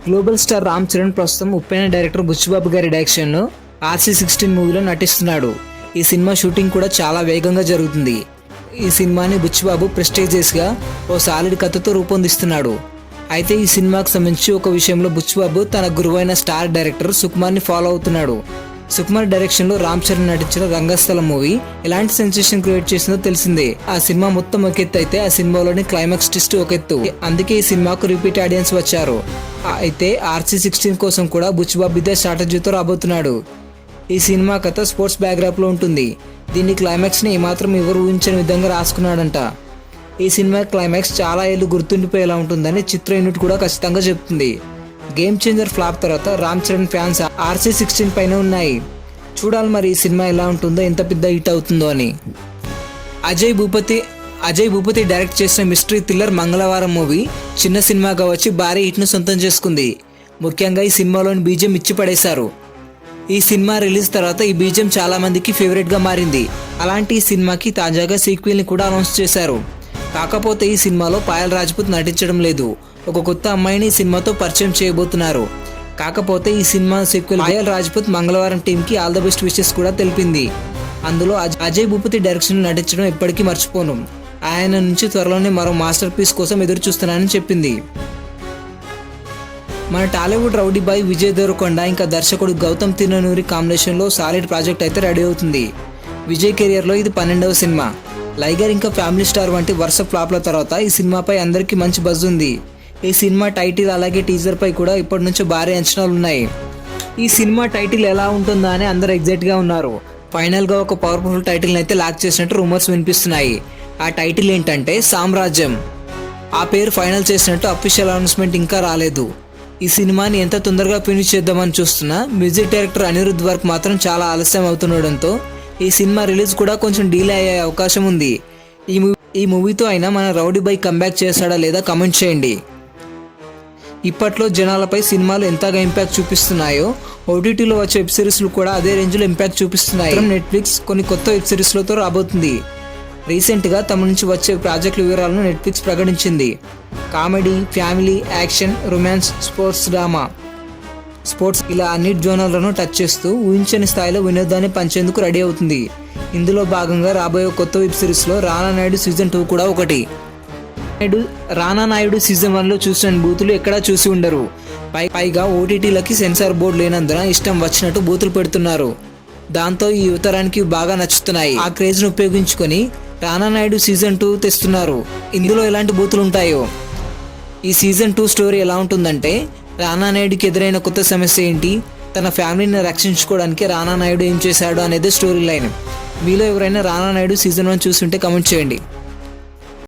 Global star Ram Charan ప్రస్తుతం ఉప్పెన director Buchibabu గారి డైరెక్షన్లో RC16 మూవీలో నటిస్తున్నాడు. ఈ సినిమా షూటింగ్ కూడా చాలా వేగంగా జరుగుతుంది. ఈ సినిమాని బుచ్చిబాబు ప్రెస్టీజియస్గా ఓ సాలిడ్ కథతో రూపొందిస్తున్నాడు. అయితే ఈ సినిమాకు సంబంధించి ఒక విషయంలో బుచ్చిబాబు తన గురువైన స్టార్ డైరెక్టర్ సుకుమార్ని ఫాలో అవుతున్నాడు. సుకుమార్ డైరెక్షన్లో రామ్ చరణ్ నటించిన రంగస్థలం మూవీ ఎలాంటి సెన్సేషన్ క్రియేట్ చేసిందో తెలిసిందే. ఆ సినిమా మొత్తం ఒక ఎత్తు అయితే ఆ సినిమాలోని క్లైమాక్స్ ట్విస్ట్ ఒక ఎత్తు. అందుకే ఈ సినిమాకు రిపీట్ ఆడియన్స్ వచ్చారు. అయితే RC16 కోసం కూడా బుచ్చిబాబు ఇదే స్ట్రాటజీతో రాబోతున్నాడు. ఈ సినిమా కథ స్పోర్ట్స్ బ్యాక్డ్రాప్లో ఉంటుంది. దీని క్లైమాక్స్ని ఏమాత్రం ఎవరు ఊహించని విధంగా రాసుకున్నాడంట. ఈ సినిమా క్లైమాక్స్ చాలా ఏళ్ళు గుర్తుండిపోయేలా ఉంటుందని చిత్ర యూనిట్ కూడా ఖచ్చితంగా చెప్తుంది. గేమ్ చేంజర్ ఫ్లాప్ తర్వాత రామ్ చరణ్ ఫ్యాన్స్ RC16 పైన ఉన్నాయి. చూడాలి మరి ఈ సినిమా ఎలా ఉంటుందో, ఎంత పెద్ద హిట్ అవుతుందో అని. అజయ్ భూపతి డైరెక్ట్ చేసిన మిస్టరీ థ్రిల్లర్ మంగళవారం మూవీ చిన్న సినిమాగా వచ్చి భారీ హిట్ను సొంతం చేసుకుంది. ముఖ్యంగా ఈ సినిమాలోని బీజిఎం ఇచ్చి పడేశారు. ఈ సినిమా రిలీజ్ తర్వాత ఈ బీజిఎం చాలా మందికి ఫేవరెట్గా మారింది. అలాంటి ఈ సినిమాకి తాజాగా సీక్వెల్ని కూడా అనౌన్స్ చేశారు. కాకపోతే ఈ సినిమాలో పాయల్ రాజ్పూత్ నటించడం లేదు. ఒక కొత్త అమ్మాయిని ఈ సినిమాతో పరిచయం చేయబోతున్నారు. కాకపోతే ఈ సినిమా సీక్వెల్ పాయల్ రాజ్పూత్ మంగళవారం టీంకి ఆల్ ద బెస్ట్ విషెస్ కూడా తెలిపింది. అందులో అజయ్ భూపతి డైరెక్షన్ నటించడం ఎప్పటికీ మర్చిపోను. ఆయన నుంచి త్వరలోనే మరో మాస్టర్ పీస్ కోసం ఎదురు చూస్తున్నానని చెప్పింది. మన టాలీవుడ్ రౌడీ బాయ్ విజయ్ దేవరకొండ ఇంకా దర్శకుడు గౌతమ్ తిరునూరి కాంబినేషన్లో సాలిడ్ ప్రాజెక్ట్ అయితే రెడీ అవుతుంది. విజయ్ కెరియర్లో ఇది 12వ సినిమా. లైగర్ ఇంకా ఫ్యామిలీ స్టార్ వంటి వరుస ఫ్లాప్ల తర్వాత ఈ సినిమాపై అందరికీ మంచి బజ్ ఉంది. ఈ సినిమా టైటిల్ అలాగే టీజర్ పై కూడా ఇప్పటి నుంచి భారీ అంచనాలు ఉన్నాయి. ఈ సినిమా టైటిల్ ఎలా ఉంటుందా అని అందరూ ఎగ్జైట్గా ఉన్నారు. ఫైనల్గా ఒక పవర్ఫుల్ టైటిల్ని అయితే లాక్ చేసినట్టు రూమర్స్ వినిపిస్తున్నాయి. ఆ టైటిల్ ఏంటంటే సామ్రాజ్యం. ఆ పేరు ఫైనల్ చేసినట్టు అఫీషియల్ అనౌన్స్మెంట్ ఇంకా రాలేదు. ఈ సినిమాని ఎంత తొందరగా ఫినిష్ చేద్దామని చూస్తున్నా మ్యూజిక్ డైరెక్టర్ అనిరుద్ధ్ వర్క్ మాత్రం చాలా ఆలస్యం అవుతుండడంతో ఈ సినిమా రిలీజ్ కూడా కొంచెం డిలే అయ్యే అవకాశం ఉంది. ఈ మూవీతో అయినా మన రౌడీ బాయ్ కంబ్యాక్ చేస్తాడా లేదా కమెంట్ చేయండి. ఇప్పట్లో జనాలపై సినిమాలు ఎంతగా ఇంపాక్ట్ చూపిస్తున్నాయో OTTలో వచ్చే వెబ్ సిరీస్లు కూడా అదే రేంజ్లో ఇంపాక్ట్ చూపిస్తున్నాయి. నెట్ఫ్లిక్స్ కొన్ని కొత్త వెబ్ సిరీస్లతో రాబోతుంది. రీసెంట్గా తమ నుంచి వచ్చే ప్రాజెక్టుల వివరాలను నెట్ఫ్లిక్స్ ప్రకటించింది. Comedy, family, action, romance, sports, drama, sports ఇలా అన్ని జోనర్లను టచ్ చేస్తూ ఊహించని స్థాయిలో వినోదాన్ని పంచేందుకు రెడీ అవుతుంది. ఇందులో భాగంగా రాబోయే కొత్త వెబ్ సిరీస్లో రానా నాయుడు సీజన్ 2 కూడా ఒకటి. రానా నాయుడు సీజన్ 1లో చూసిన బూతులు ఎక్కడా చూసి ఉండరు. పైగా OTTలకి సెన్సార్ బోర్డు లేనందున ఇష్టం వచ్చినట్టు బూతులు పెడుతున్నారు. దాంతో ఈ యువతరానికి బాగా నచ్చుతున్నాయి. ఆ క్రేజ్ను ఉపయోగించుకొని రానా నాయుడు సీజన్ 2 తెస్తున్నారు. ఇందులో ఎలాంటి బూతులు ఉంటాయో. ఈ సీజన్ 2 స్టోరీ ఎలా ఉంటుందంటే రానా నాయుడుకి ఎదురైన కొత్త సమస్య ఏంటి, తన ఫ్యామిలీని రక్షించుకోవడానికి రానా నాయుడు ఏం చేశాడు అనేది స్టోరీ లైన్. మీలో ఎవరైనా రానా నాయుడు సీజన్ 1 చూస్తుంటే కమెంట్ చేయండి.